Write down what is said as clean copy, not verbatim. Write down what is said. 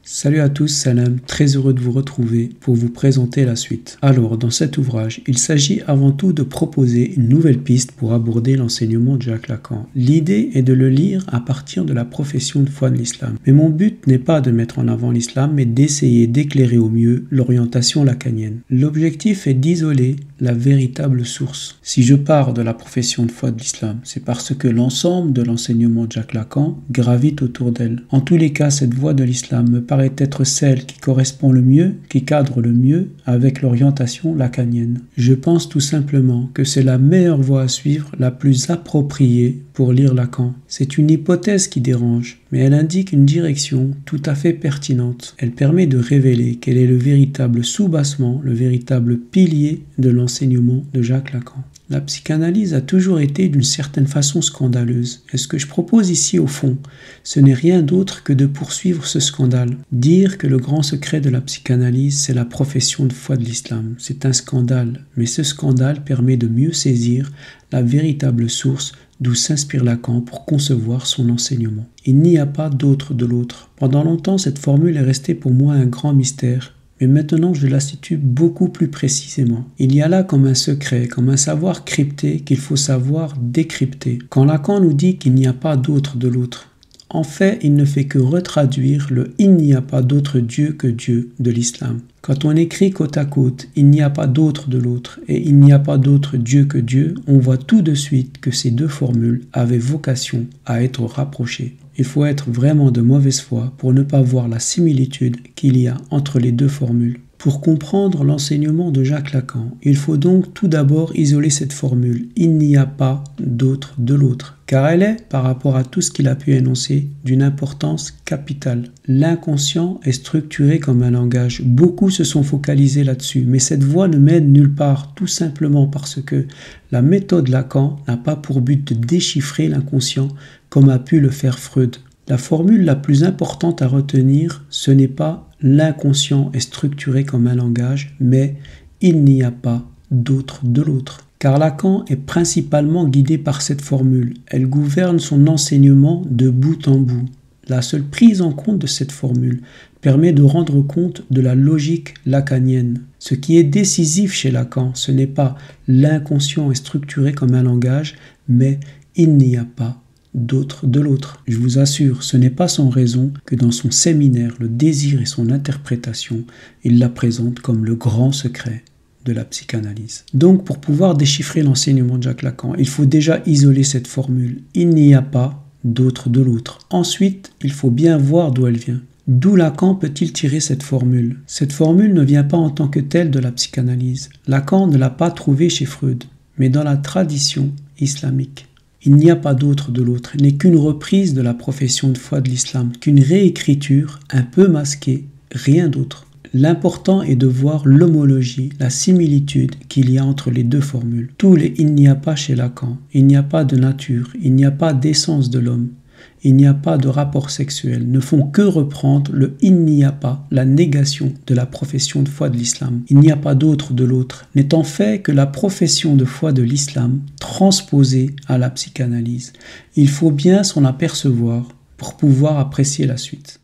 Salut à tous, salam, très heureux de vous retrouver pour vous présenter la suite. Alors, dans cet ouvrage, il s'agit avant tout de proposer une nouvelle piste pour aborder l'enseignement de Jacques Lacan. L'idée est de le lire à partir de la profession de foi de l'islam. Mais mon but n'est pas de mettre en avant l'islam, mais d'essayer d'éclairer au mieux l'orientation lacanienne. L'objectif est d'isoler la véritable source. Si je pars de la profession de foi de l'islam, c'est parce que l'ensemble de l'enseignement de Jacques Lacan gravite autour d'elle. En tous les cas, cette voie de l'islam me paraît être celle qui correspond le mieux, qui cadre le mieux avec l'orientation lacanienne. Je pense tout simplement que c'est la meilleure voie à suivre, la plus appropriée pour lire Lacan. C'est une hypothèse qui dérange, mais elle indique une direction tout à fait pertinente. Elle permet de révéler quel est le véritable soubassement, le véritable pilier de l'enseignement de Jacques Lacan. La psychanalyse a toujours été d'une certaine façon scandaleuse. Et ce que je propose ici au fond, ce n'est rien d'autre que de poursuivre ce scandale. Dire que le grand secret de la psychanalyse, c'est la profession de foi de l'islam. C'est un scandale, mais ce scandale permet de mieux saisir la véritable source d'où s'inspire Lacan pour concevoir son enseignement. Il n'y a pas d'autre de l'autre. Pendant longtemps, cette formule est restée pour moi un grand mystère. Mais maintenant, je la situe beaucoup plus précisément. Il y a là comme un secret, comme un savoir crypté qu'il faut savoir décrypter. Quand Lacan nous dit qu'il n'y a pas d'autre de l'autre, en fait, il ne fait que retraduire le « il n'y a pas d'autre Dieu que Dieu » de l'islam. Quand on écrit côte à côte « il n'y a pas d'autre de l'autre » et « il n'y a pas d'autre Dieu que Dieu », on voit tout de suite que ces deux formules avaient vocation à être rapprochées. Il faut être vraiment de mauvaise foi pour ne pas voir la similitude qu'il y a entre les deux formules. Pour comprendre l'enseignement de Jacques Lacan, il faut donc tout d'abord isoler cette formule « il n'y a pas d'autre de l'autre », car elle est, par rapport à tout ce qu'il a pu énoncer, d'une importance capitale. L'inconscient est structuré comme un langage. Beaucoup se sont focalisés là-dessus, mais cette voie ne mène nulle part, tout simplement parce que la méthode Lacan n'a pas pour but de déchiffrer l'inconscient comme a pu le faire Freud. La formule la plus importante à retenir, ce n'est pas « l'inconscient est structuré comme un langage », mais « il n'y a pas d'autre de l'autre ». Car Lacan est principalement guidé par cette formule. Elle gouverne son enseignement de bout en bout. La seule prise en compte de cette formule permet de rendre compte de la logique lacanienne. Ce qui est décisif chez Lacan, ce n'est pas « l'inconscient est structuré comme un langage », mais « il n'y a pas d'autre de l'autre ». Je vous assure, ce n'est pas sans raison que dans son séminaire « Le désir et son interprétation », il la présente comme le grand secret de la psychanalyse. Donc, pour pouvoir déchiffrer l'enseignement de Jacques Lacan, il faut déjà isoler cette formule. Il n'y a pas d'autre de l'autre. Ensuite, il faut bien voir d'où elle vient. D'où Lacan peut-il tirer cette formule? Cette formule ne vient pas en tant que telle de la psychanalyse. Lacan ne l'a pas trouvée chez Freud, mais dans la tradition islamique. Il n'y a pas d'autre de l'autre n'est qu'une reprise de la profession de foi de l'islam, qu'une réécriture un peu masquée, rien d'autre. L'important est de voir l'homologie, la similitude qu'il y a entre les deux formules. Tous les « il n'y a pas » chez Lacan, il n'y a pas de nature, il n'y a pas d'essence de l'homme, il n'y a pas de rapport sexuel, ne font que reprendre le « il n'y a pas », la négation de la profession de foi de l'islam. Il n'y a pas d'autre de l'autre, n'est en fait que la profession de foi de l'islam transposée à la psychanalyse. Il faut bien s'en apercevoir pour pouvoir apprécier la suite.